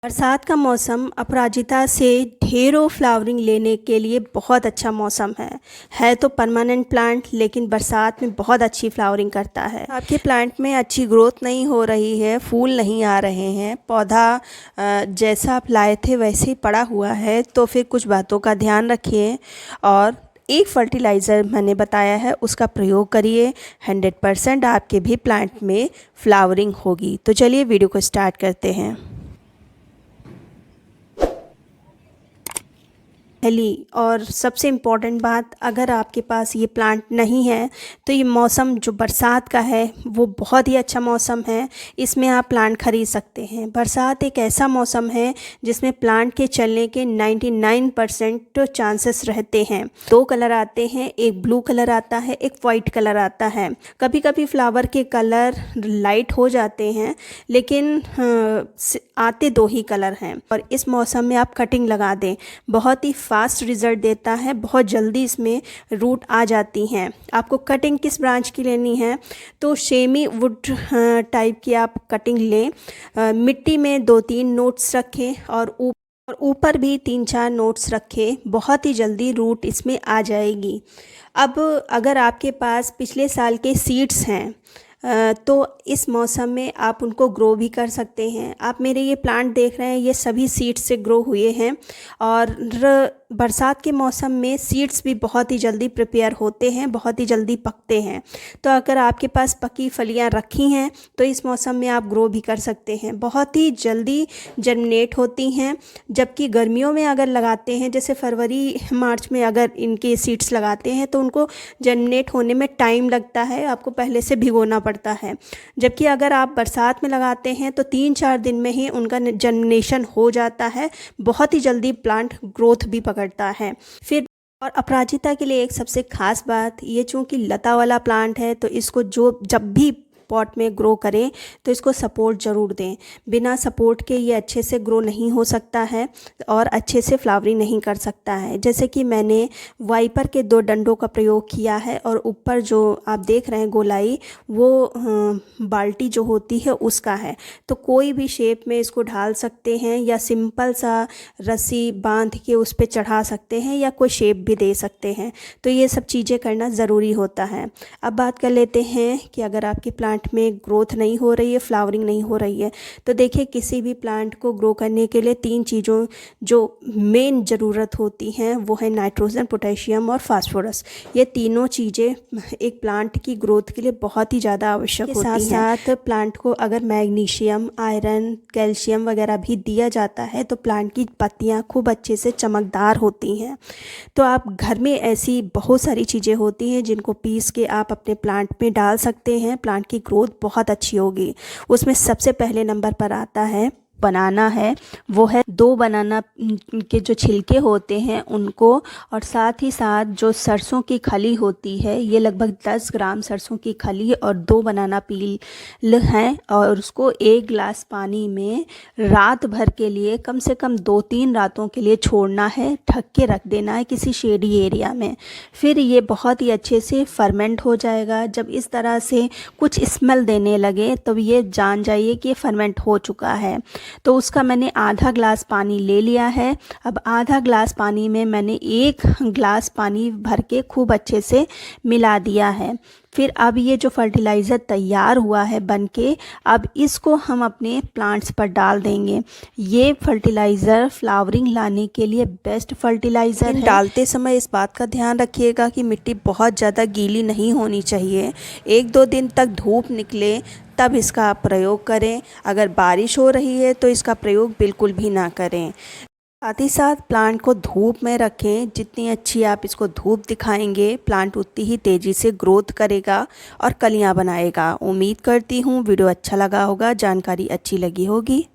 बरसात का मौसम अपराजिता से ढेरों फ्लावरिंग लेने के लिए बहुत अच्छा मौसम है तो परमानेंट प्लांट, लेकिन बरसात में बहुत अच्छी फ्लावरिंग करता है। आपके प्लांट में अच्छी ग्रोथ नहीं हो रही है, फूल नहीं आ रहे हैं, पौधा जैसा आप लाए थे वैसे ही पड़ा हुआ है, तो फिर कुछ बातों का ध्यान रखिए और एक फर्टिलाइज़र मैंने बताया है उसका प्रयोग करिए। 100% आपके भी प्लांट में फ्लावरिंग होगी। तो चलिए वीडियो को स्टार्ट करते हैं। पहली और सबसे इम्पॉर्टेंट बात, अगर आपके पास ये प्लांट नहीं है तो ये मौसम जो बरसात का है वो बहुत ही अच्छा मौसम है। इसमें आप प्लांट खरीद सकते हैं। बरसात एक ऐसा मौसम है जिसमें प्लांट के चलने के 99% चांसेस रहते हैं। दो कलर आते हैं, एक ब्लू कलर आता है, एक वाइट कलर आता है। कभी कभी फ्लावर के कलर लाइट हो जाते हैं, लेकिन आते दो ही कलर हैं। और इस मौसम में आप कटिंग लगा दें, बहुत ही फास्ट रिज़ल्ट देता है, बहुत जल्दी इसमें रूट आ जाती हैं। आपको कटिंग किस ब्रांच की लेनी है तो सेमी वुड टाइप की आप कटिंग लें। मिट्टी में 2-3 नोट्स रखें और ऊपर भी 3-4 नोट्स रखें, बहुत ही जल्दी रूट इसमें आ जाएगी। अब अगर आपके पास पिछले साल के सीड्स हैं तो इस मौसम में आप उनको ग्रो भी कर सकते हैं। आप मेरे ये प्लांट देख रहे हैं, ये सभी सीड्स से ग्रो हुए हैं और बरसात के मौसम में सीड्स भी बहुत ही जल्दी प्रिपेयर होते हैं, बहुत ही जल्दी पकते हैं। तो अगर आपके पास पकी फलियां रखी हैं तो इस मौसम में आप ग्रो भी कर सकते हैं, बहुत ही जल्दी जर्मिनेट होती हैं। जबकि गर्मियों में अगर लगाते हैं, जैसे फरवरी मार्च में अगर इनके सीड्स लगाते हैं तो उनको जर्मिनेट होने में टाइम लगता है, आपको पहले से भिगोना पड़ता है। जबकि अगर आप बरसात में लगाते हैं तो 3-4 दिन में ही उनका जर्मिनेशन हो जाता है, बहुत ही जल्दी प्लांट ग्रोथ भी पकड़ता है। फिर और अपराजिता के लिए एक सबसे ख़ास बात, ये चूँकि लता वाला प्लांट है तो इसको जब भी पॉट में ग्रो करें तो इसको सपोर्ट ज़रूर दें। बिना सपोर्ट के ये अच्छे से ग्रो नहीं हो सकता है और अच्छे से फ्लावरिंग नहीं कर सकता है। जैसे कि मैंने वाइपर के 2 डंडों का प्रयोग किया है और ऊपर जो आप देख रहे हैं गोलाई, वो बाल्टी जो होती है उसका है। तो कोई भी शेप में इसको ढाल सकते हैं या सिंपल सा रस्सी बांध के उस पर चढ़ा सकते हैं या कोई शेप भी दे सकते हैं। तो ये सब चीज़ें करना ज़रूरी होता है। अब बात कर लेते हैं कि अगर आपके प्लांट में ग्रोथ नहीं हो रही है, फ्लावरिंग नहीं हो रही है, तो देखिए किसी भी प्लांट को ग्रो करने के लिए 3 चीज़ों जो मेन ज़रूरत होती हैं वो है नाइट्रोजन, पोटेशियम और फास्फोरस। ये तीनों चीज़ें एक प्लांट की ग्रोथ के लिए बहुत ही ज़्यादा आवश्यक होती हैं। साथ साथ प्लांट को अगर मैग्नीशियम, आयरन, कैल्शियम वगैरह भी दिया जाता है तो प्लांट की पत्तियाँ खूब अच्छे से चमकदार होती हैं। तो आप घर में ऐसी बहुत सारी चीज़ें होती हैं जिनको पीस के आप अपने प्लांट में डाल सकते हैं, प्लांट की ग्रोथ बहुत अच्छी होगी। उसमें सबसे पहले नंबर पर आता है बनाना है। वो है 2 बनाना के जो छिलके होते हैं उनको, और साथ ही साथ जो सरसों की खली होती है, ये लगभग 10 ग्राम सरसों की खली और 2 बनाना पील हैं, और उसको 1 गिलास पानी में रात भर के लिए, कम से कम 2-3 रातों के लिए छोड़ना है, ढक के रख देना है किसी शेडी एरिया में। फिर ये बहुत ही अच्छे से फर्मेंट हो जाएगा। जब इस तरह से कुछ स्मेल देने लगे तो ये जान जाइए कि ये फर्मेंट हो चुका है। तो उसका मैंने आधा ग्लास पानी ले लिया है। अब आधा ग्लास पानी में मैंने 1 ग्लास पानी भर के खूब अच्छे से मिला दिया है। फिर अब ये जो फर्टिलाइज़र तैयार हुआ है बनके, अब इसको हम अपने प्लांट्स पर डाल देंगे। ये फर्टिलाइज़र फ्लावरिंग लाने के लिए बेस्ट फर्टिलाइज़र है। डालते समय इस बात का ध्यान रखिएगा कि मिट्टी बहुत ज़्यादा गीली नहीं होनी चाहिए। 1-2 दिन तक धूप निकले तब इसका प्रयोग करें। अगर बारिश हो रही है तो इसका प्रयोग बिल्कुल भी ना करें। साथ ही साथ प्लांट को धूप में रखें। जितनी अच्छी आप इसको धूप दिखाएंगे, प्लांट उतनी ही तेज़ी से ग्रोथ करेगा और कलियां बनाएगा। उम्मीद करती हूँ वीडियो अच्छा लगा होगा, जानकारी अच्छी लगी होगी।